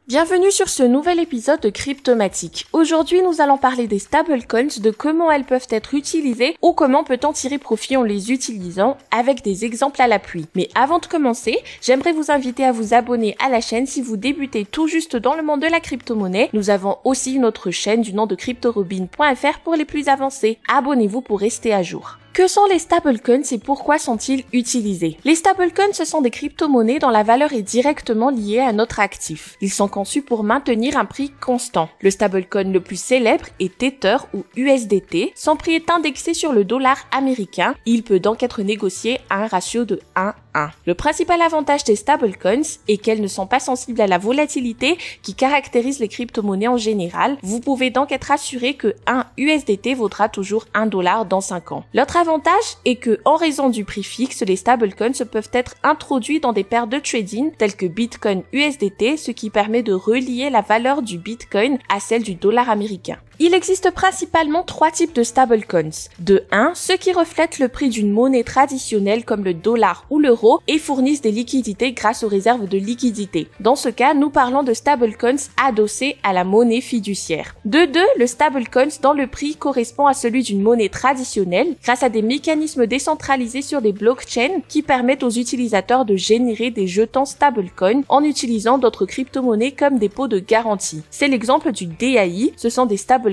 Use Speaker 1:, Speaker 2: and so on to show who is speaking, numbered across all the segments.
Speaker 1: Bienvenue sur ce nouvel épisode de Cryptomatique. Aujourd'hui, nous allons parler des stablecoins, de comment elles peuvent être utilisées ou comment peut-on tirer profit en les utilisant avec des exemples à l'appui. Mais avant de commencer, j'aimerais vous inviter à vous abonner à la chaîne si vous débutez tout juste dans le monde de la crypto-monnaie. Nous avons aussi une autre chaîne du nom de CryptoRobin.fr pour les plus avancés. Abonnez-vous pour rester à jour. Que sont les stablecoins et pourquoi sont-ils utilisés? Les stablecoins, ce sont des crypto-monnaies dont la valeur est directement liée à notre actif. Ils sont conçus pour maintenir un prix constant. Le stablecoin le plus célèbre est Tether ou USDT. Son prix est indexé sur le dollar américain. Il peut donc être négocié à un ratio de 1:1. Le principal avantage des stablecoins est qu'elles ne sont pas sensibles à la volatilité qui caractérise les crypto-monnaies en général. Vous pouvez donc être assuré que 1 USDT vaudra toujours $1 dans 5 ans. L'autre avantage est que, en raison du prix fixe, les stablecoins peuvent être introduits dans des paires de trading telles que Bitcoin USDT, ce qui permet de relier la valeur du Bitcoin à celle du dollar américain. Il existe principalement 3 types de stablecoins. De 1, ceux qui reflètent le prix d'une monnaie traditionnelle comme le dollar ou l'euro et fournissent des liquidités grâce aux réserves de liquidités. Dans ce cas, nous parlons de stablecoins adossés à la monnaie fiduciaire. De 2, le stablecoin dont le prix correspond à celui d'une monnaie traditionnelle grâce à des mécanismes décentralisés sur des blockchains qui permettent aux utilisateurs de générer des jetons stablecoins en utilisant d'autres crypto-monnaies comme dépôt de garantie. C'est l'exemple du DAI, ce sont des stablecoins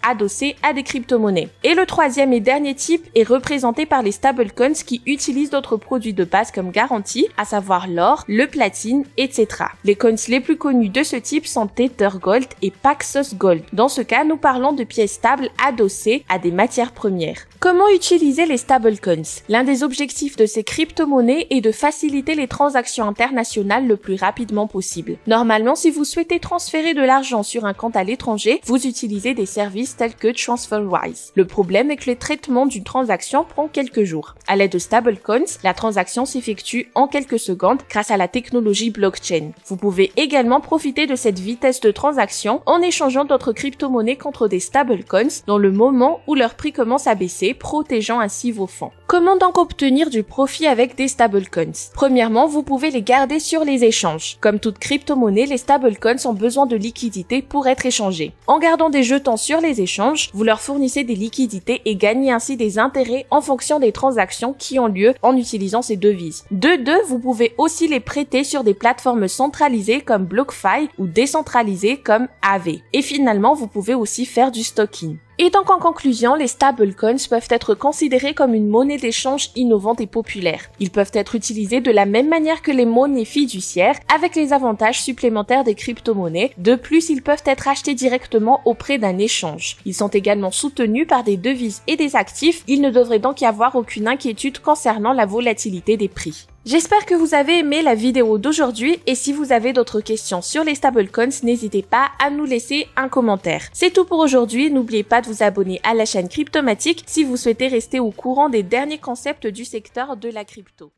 Speaker 1: adossés à des crypto-monnaies. Et le troisième et dernier type est représenté par les stablecoins qui utilisent d'autres produits de base comme garantie, à savoir l'or, le platine, etc. Les coins les plus connus de ce type sont Tether Gold et Paxos Gold. Dans ce cas, nous parlons de pièces stables adossées à des matières premières. Comment utiliser les stablecoins? L'un des objectifs de ces crypto-monnaies est de faciliter les transactions internationales le plus rapidement possible. Normalement, si vous souhaitez transférer de l'argent sur un compte à l'étranger, vous utilisez des services tels que TransferWise. Le problème est que le traitement d'une transaction prend quelques jours. À l'aide de stablecoins, la transaction s'effectue en quelques secondes grâce à la technologie blockchain. Vous pouvez également profiter de cette vitesse de transaction en échangeant d'autres crypto-monnaies contre des stablecoins dans le moment où leur prix commence à baisser, protégeant ainsi vos fonds. Comment donc obtenir du profit avec des stablecoins? Premièrement, vous pouvez les garder sur les échanges. Comme toute crypto-monnaie, les stablecoins ont besoin de liquidités pour être échangés. En gardant des jetons sur les échanges, vous leur fournissez des liquidités et gagnez ainsi des intérêts en fonction des transactions qui ont lieu en utilisant ces devises. De 2, vous pouvez aussi les prêter sur des plateformes centralisées comme BlockFi ou décentralisées comme Aave. Et finalement, vous pouvez aussi faire du stocking. Et donc en conclusion, les stablecoins peuvent être considérés comme une monnaie d'échange innovante et populaire. Ils peuvent être utilisés de la même manière que les monnaies fiduciaires, avec les avantages supplémentaires des crypto-monnaies. De plus, ils peuvent être achetés directement auprès d'un échange. Ils sont également soutenus par des devises et des actifs. Il ne devrait donc y avoir aucune inquiétude concernant la volatilité des prix. J'espère que vous avez aimé la vidéo d'aujourd'hui et si vous avez d'autres questions sur les stablecoins, n'hésitez pas à nous laisser un commentaire. C'est tout pour aujourd'hui, n'oubliez pas de vous abonner à la chaîne Cryptomatique si vous souhaitez rester au courant des derniers concepts du secteur de la crypto.